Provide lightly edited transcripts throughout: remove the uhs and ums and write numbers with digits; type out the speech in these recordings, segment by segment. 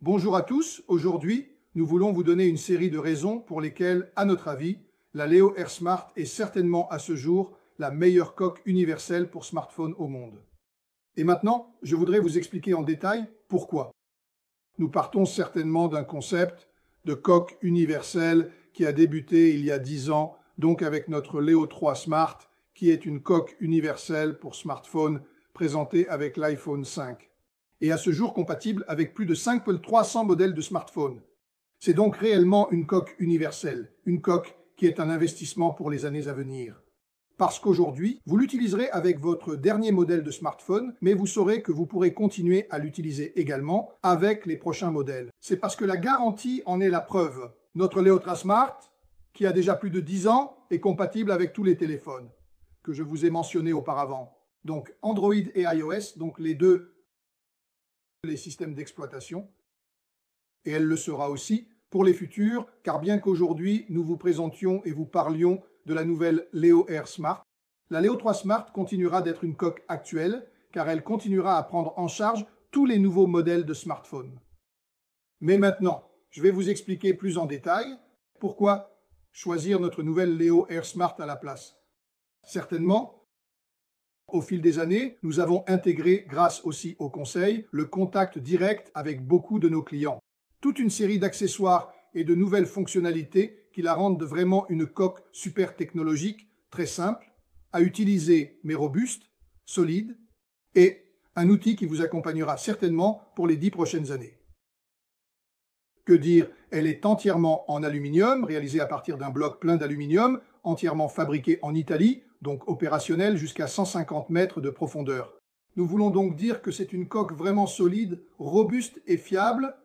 Bonjour à tous, aujourd'hui nous voulons vous donner une série de raisons pour lesquelles, à notre avis, la Leo Air Smart est certainement à ce jour la meilleure coque universelle pour smartphone au monde. Et maintenant, je voudrais vous expliquer en détail pourquoi. Nous partons certainement d'un concept de coque universelle qui a débuté il y a 10 ans, donc avec notre Leo 3 Smart, qui est une coque universelle pour smartphone présentée avec l'iPhone 5. Et à ce jour compatible avec plus de 5300 modèles de smartphones. C'est donc réellement une coque universelle, une coque qui est un investissement pour les années à venir. Parce qu'aujourd'hui, vous l'utiliserez avec votre dernier modèle de smartphone, mais vous saurez que vous pourrez continuer à l'utiliser également avec les prochains modèles. C'est parce que la garantie en est la preuve. Notre Leo 3 Smart, qui a déjà plus de 10 ans, est compatible avec tous les téléphones que je vous ai mentionnés auparavant. Donc Android et iOS, donc les systèmes d'exploitation, et elle le sera aussi pour les futurs, car bien qu'aujourd'hui nous vous présentions et vous parlions de la nouvelle Leo Air Smart, la Leo 3 Smart continuera d'être une coque actuelle, car elle continuera à prendre en charge tous les nouveaux modèles de smartphones. Mais maintenant, je vais vous expliquer plus en détail pourquoi choisir notre nouvelle Leo Air Smart à la place. Certainement, au fil des années, nous avons intégré, grâce aussi au conseil, le contact direct avec beaucoup de nos clients. Toute une série d'accessoires et de nouvelles fonctionnalités qui la rendent vraiment une coque super technologique, très simple, à utiliser mais robuste, solide, et un outil qui vous accompagnera certainement pour les 10 prochaines années. Que dire, elle est entièrement en aluminium, réalisée à partir d'un bloc plein d'aluminium, entièrement fabriqué en Italie, donc opérationnel jusqu'à 150 mètres de profondeur. Nous voulons donc dire que c'est une coque vraiment solide, robuste et fiable,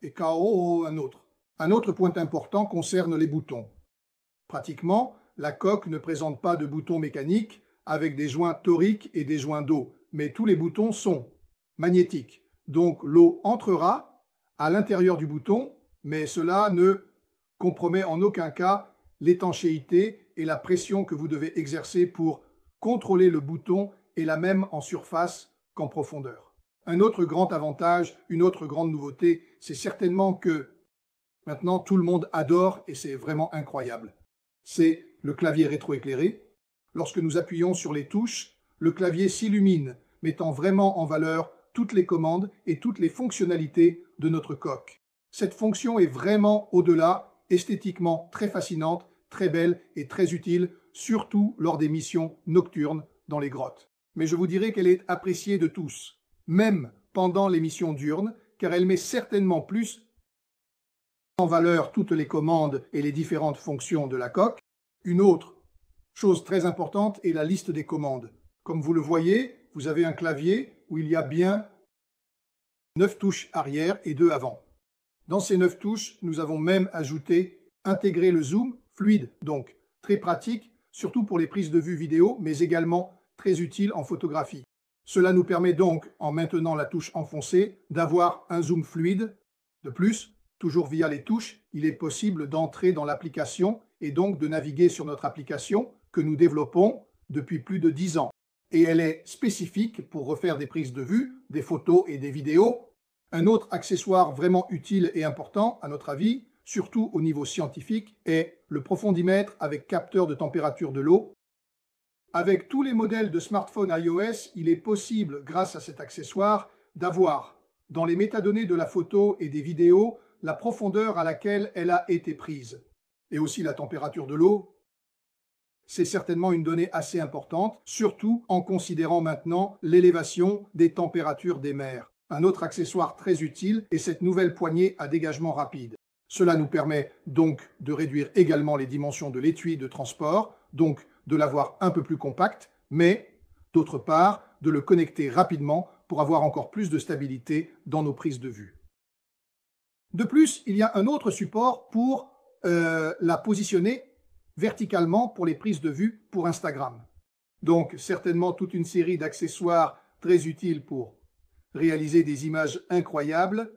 et un autre. Un autre point important concerne les boutons. Pratiquement, la coque ne présente pas de boutons mécaniques avec des joints toriques et des joints d'eau, mais tous les boutons sont magnétiques. Donc l'eau entrera à l'intérieur du bouton, mais cela ne compromet en aucun cas l'étanchéité et la pression que vous devez exercer pour contrôler le bouton et la même en surface qu'en profondeur. Un autre grand avantage, une autre grande nouveauté, c'est certainement que maintenant tout le monde adore et c'est vraiment incroyable. C'est le clavier rétroéclairé. Lorsque nous appuyons sur les touches, le clavier s'illumine, mettant vraiment en valeur toutes les commandes et toutes les fonctionnalités de notre coque. Cette fonction est vraiment au-delà, esthétiquement très fascinante, très belle et très utile, surtout lors des missions nocturnes dans les grottes. Mais je vous dirais qu'elle est appréciée de tous, même pendant les missions diurnes, car elle met certainement plus en valeur toutes les commandes et les différentes fonctions de la coque. Une autre chose très importante est la liste des commandes. Comme vous le voyez, vous avez un clavier où il y a bien 9 touches arrière et 2 avant. Dans ces 9 touches, nous avons même intégré le zoom fluide, donc très pratique, surtout pour les prises de vue vidéo, mais également très utile en photographie. Cela nous permet donc, en maintenant la touche enfoncée, d'avoir un zoom fluide. De plus, toujours via les touches, il est possible d'entrer dans l'application et donc de naviguer sur notre application que nous développons depuis plus de 10 ans. Et elle est spécifique pour refaire des prises de vue, des photos et des vidéos. Un autre accessoire vraiment utile et important, à notre avis, surtout au niveau scientifique, est le profondimètre avec capteur de température de l'eau. Avec tous les modèles de smartphone iOS, il est possible, grâce à cet accessoire, d'avoir, dans les métadonnées de la photo et des vidéos, la profondeur à laquelle elle a été prise, et aussi la température de l'eau. C'est certainement une donnée assez importante, surtout en considérant maintenant l'élévation des températures des mers. Un autre accessoire très utile est cette nouvelle poignée à dégagement rapide. Cela nous permet donc de réduire également les dimensions de l'étui de transport, donc de l'avoir un peu plus compact, mais d'autre part de le connecter rapidement pour avoir encore plus de stabilité dans nos prises de vue. De plus, il y a un autre support pour la positionner verticalement pour les prises de vue pour Instagram. Donc certainement toute une série d'accessoires très utiles pour réaliser des images incroyables.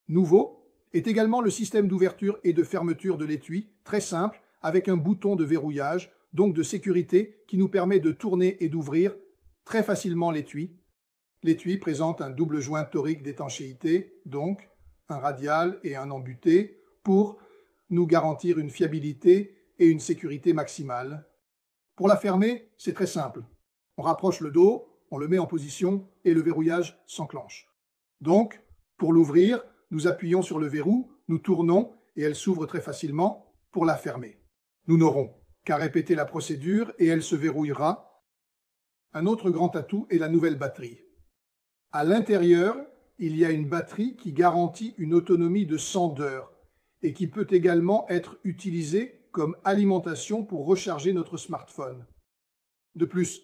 Nouveau est également le système d'ouverture et de fermeture de l'étui, très simple, avec un bouton de verrouillage, donc de sécurité, qui nous permet de tourner et d'ouvrir très facilement l'étui. L'étui présente un double joint torique d'étanchéité, donc un radial et un embuté, pour nous garantir une fiabilité et une sécurité maximale. Pour la fermer, c'est très simple. On rapproche le dos, on le met en position et le verrouillage s'enclenche. Donc, pour l'ouvrir, nous appuyons sur le verrou, nous tournons et elle s'ouvre très facilement. Pour la fermer, nous n'aurons qu'à répéter la procédure et elle se verrouillera. Un autre grand atout est la nouvelle batterie. À l'intérieur, il y a une batterie qui garantit une autonomie de 100 heures et qui peut également être utilisée comme alimentation pour recharger notre smartphone. De plus,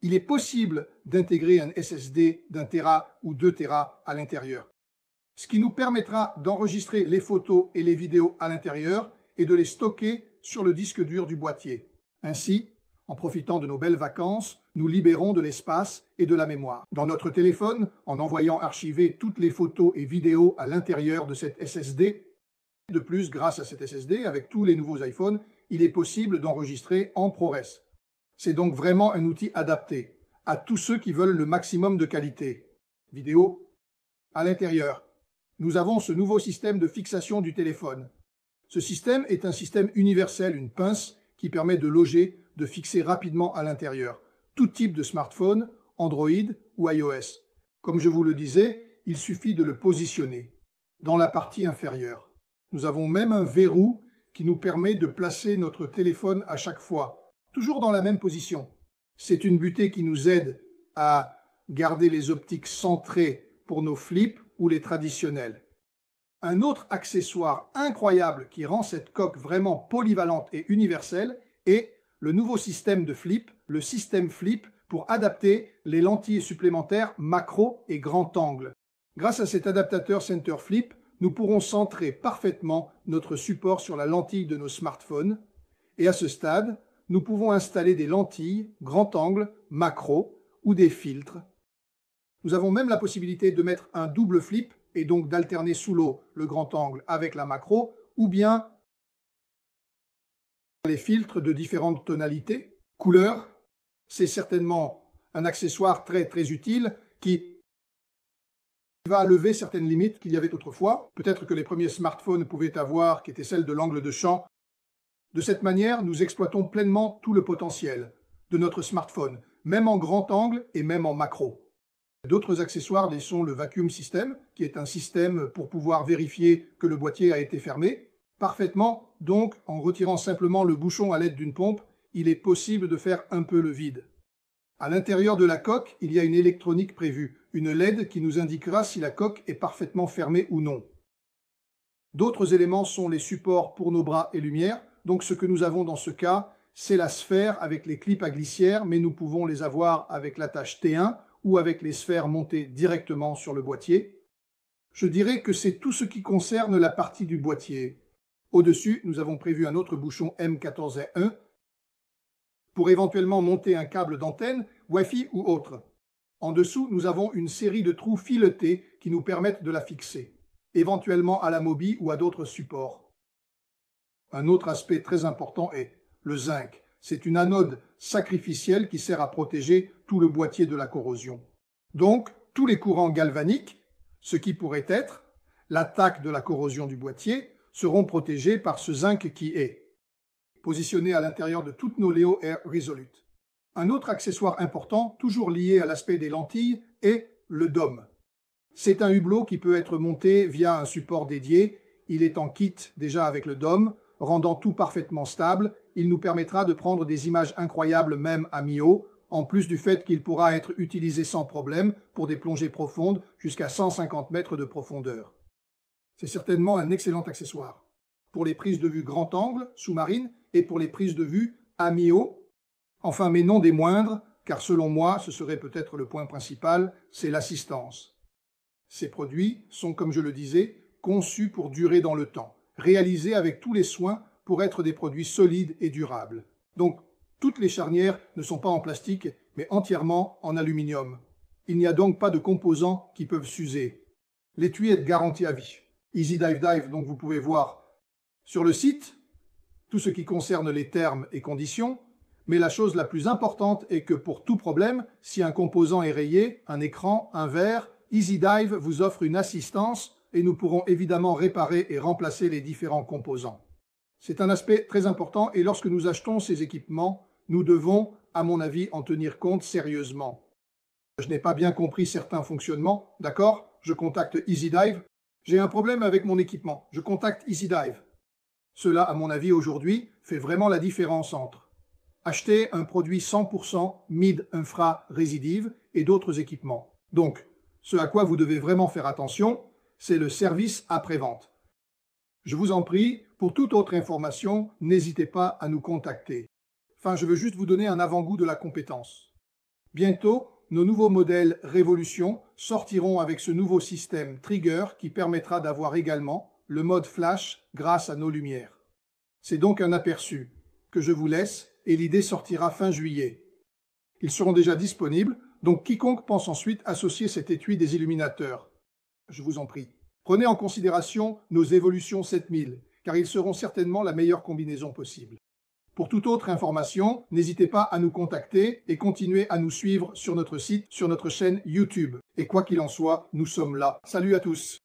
il est possible d'intégrer un SSD d'1 Tera ou 2 Tera à l'intérieur, ce qui nous permettra d'enregistrer les photos et les vidéos à l'intérieur et de les stocker sur le disque dur du boîtier. Ainsi, en profitant de nos belles vacances, nous libérons de l'espace et de la mémoire. Dans notre téléphone, en envoyant archiver toutes les photos et vidéos à l'intérieur de cette SSD. De plus, grâce à cette SSD, avec tous les nouveaux iPhones, il est possible d'enregistrer en ProRes. C'est donc vraiment un outil adapté à tous ceux qui veulent le maximum de qualité. Vidéo. À l'intérieur, nous avons ce nouveau système de fixation du téléphone. Ce système est un système universel, une pince qui permet de loger, de fixer rapidement à l'intérieur tout type de smartphone, Android ou iOS. Comme je vous le disais, il suffit de le positionner dans la partie inférieure. Nous avons même un verrou qui nous permet de placer notre téléphone à chaque fois, toujours dans la même position. C'est une butée qui nous aide à garder les optiques centrées pour nos flips ou les traditionnels. Un autre accessoire incroyable qui rend cette coque vraiment polyvalente et universelle est le nouveau système de flip, le système flip, pour adapter les lentilles supplémentaires macro et grand angle. Grâce à cet adaptateur center flip, nous pourrons centrer parfaitement notre support sur la lentille de nos smartphones. Et à ce stade, nous pouvons installer des lentilles grand angle, macro ou des filtres. Nous avons même la possibilité de mettre un double flip et donc d'alterner sous l'eau le grand angle avec la macro, ou bien les filtres de différentes tonalités, couleurs. C'est certainement un accessoire très utile qui va lever certaines limites qu'il y avait autrefois. Peut-être que les premiers smartphones pouvaient avoir, qui étaient celles de l'angle de champ. De cette manière, nous exploitons pleinement tout le potentiel de notre smartphone, même en grand angle et même en macro. D'autres accessoires sont le vacuum system, qui est un système pour pouvoir vérifier que le boîtier a été fermé parfaitement. Donc, en retirant simplement le bouchon à l'aide d'une pompe, il est possible de faire un peu le vide. À l'intérieur de la coque, il y a une électronique prévue, une LED qui nous indiquera si la coque est parfaitement fermée ou non. D'autres éléments sont les supports pour nos bras et lumière. Donc ce que nous avons dans ce cas, c'est la sphère avec les clips à glissière, mais nous pouvons les avoir avec l'attache T1 ou avec les sphères montées directement sur le boîtier. Je dirais que c'est tout ce qui concerne la partie du boîtier. Au-dessus, nous avons prévu un autre bouchon M14A1 pour éventuellement monter un câble d'antenne, Wi-Fi ou autre. En dessous, nous avons une série de trous filetés qui nous permettent de la fixer, éventuellement à la Mobi ou à d'autres supports. Un autre aspect très important est le zinc. C'est une anode sacrificielle qui sert à protéger tout le boîtier de la corrosion. Donc, tous les courants galvaniques, ce qui pourrait être l'attaque de la corrosion du boîtier, seront protégés par ce zinc qui est positionné à l'intérieur de toutes nos Leo Air Resolute. Un autre accessoire important, toujours lié à l'aspect des lentilles, est le dôme. C'est un hublot qui peut être monté via un support dédié. Il est en kit déjà avec le dôme, rendant tout parfaitement stable. Il nous permettra de prendre des images incroyables même à mi-eau, en plus du fait qu'il pourra être utilisé sans problème pour des plongées profondes jusqu'à 150 mètres de profondeur. C'est certainement un excellent accessoire pour les prises de vue grand angle, sous-marine, et pour les prises de vue à mi-eau. Enfin, mais non des moindres, car selon moi, ce serait peut-être le point principal, c'est l'assistance. Ces produits sont, comme je le disais, conçus pour durer dans le temps, réalisés avec tous les soins pour être des produits solides et durables. Donc, toutes les charnières ne sont pas en plastique, mais entièrement en aluminium. Il n'y a donc pas de composants qui peuvent s'user. L'étui est garanti à vie. Easy Dive Dive, donc vous pouvez voir sur le site tout ce qui concerne les termes et conditions. Mais la chose la plus importante est que pour tout problème, si un composant est rayé, un écran, un verre, EasyDive vous offre une assistance et nous pourrons évidemment réparer et remplacer les différents composants. C'est un aspect très important et lorsque nous achetons ces équipements, nous devons, à mon avis, en tenir compte sérieusement. Je n'ai pas bien compris certains fonctionnements, d'accord? Je contacte EasyDive. J'ai un problème avec mon équipement, je contacte EasyDive. Cela, à mon avis, aujourd'hui, fait vraiment la différence entre acheter un produit 100% mid-infra résidive et d'autres équipements. Donc, ce à quoi vous devez vraiment faire attention, c'est le service après-vente. Je vous en prie, pour toute autre information, n'hésitez pas à nous contacter. Enfin, je veux juste vous donner un avant-goût de la compétence. Bientôt, nos nouveaux modèles Révolution sortiront avec ce nouveau système Trigger qui permettra d'avoir également le mode flash grâce à nos lumières. C'est donc un aperçu que je vous laisse et l'idée sortira fin juillet. Ils seront déjà disponibles, donc quiconque pense ensuite associer cet étui des illuminateurs, je vous en prie. Prenez en considération nos évolutions 7000, car ils seront certainement la meilleure combinaison possible. Pour toute autre information, n'hésitez pas à nous contacter et continuez à nous suivre sur notre site, sur notre chaîne YouTube. Et quoi qu'il en soit, nous sommes là. Salut à tous!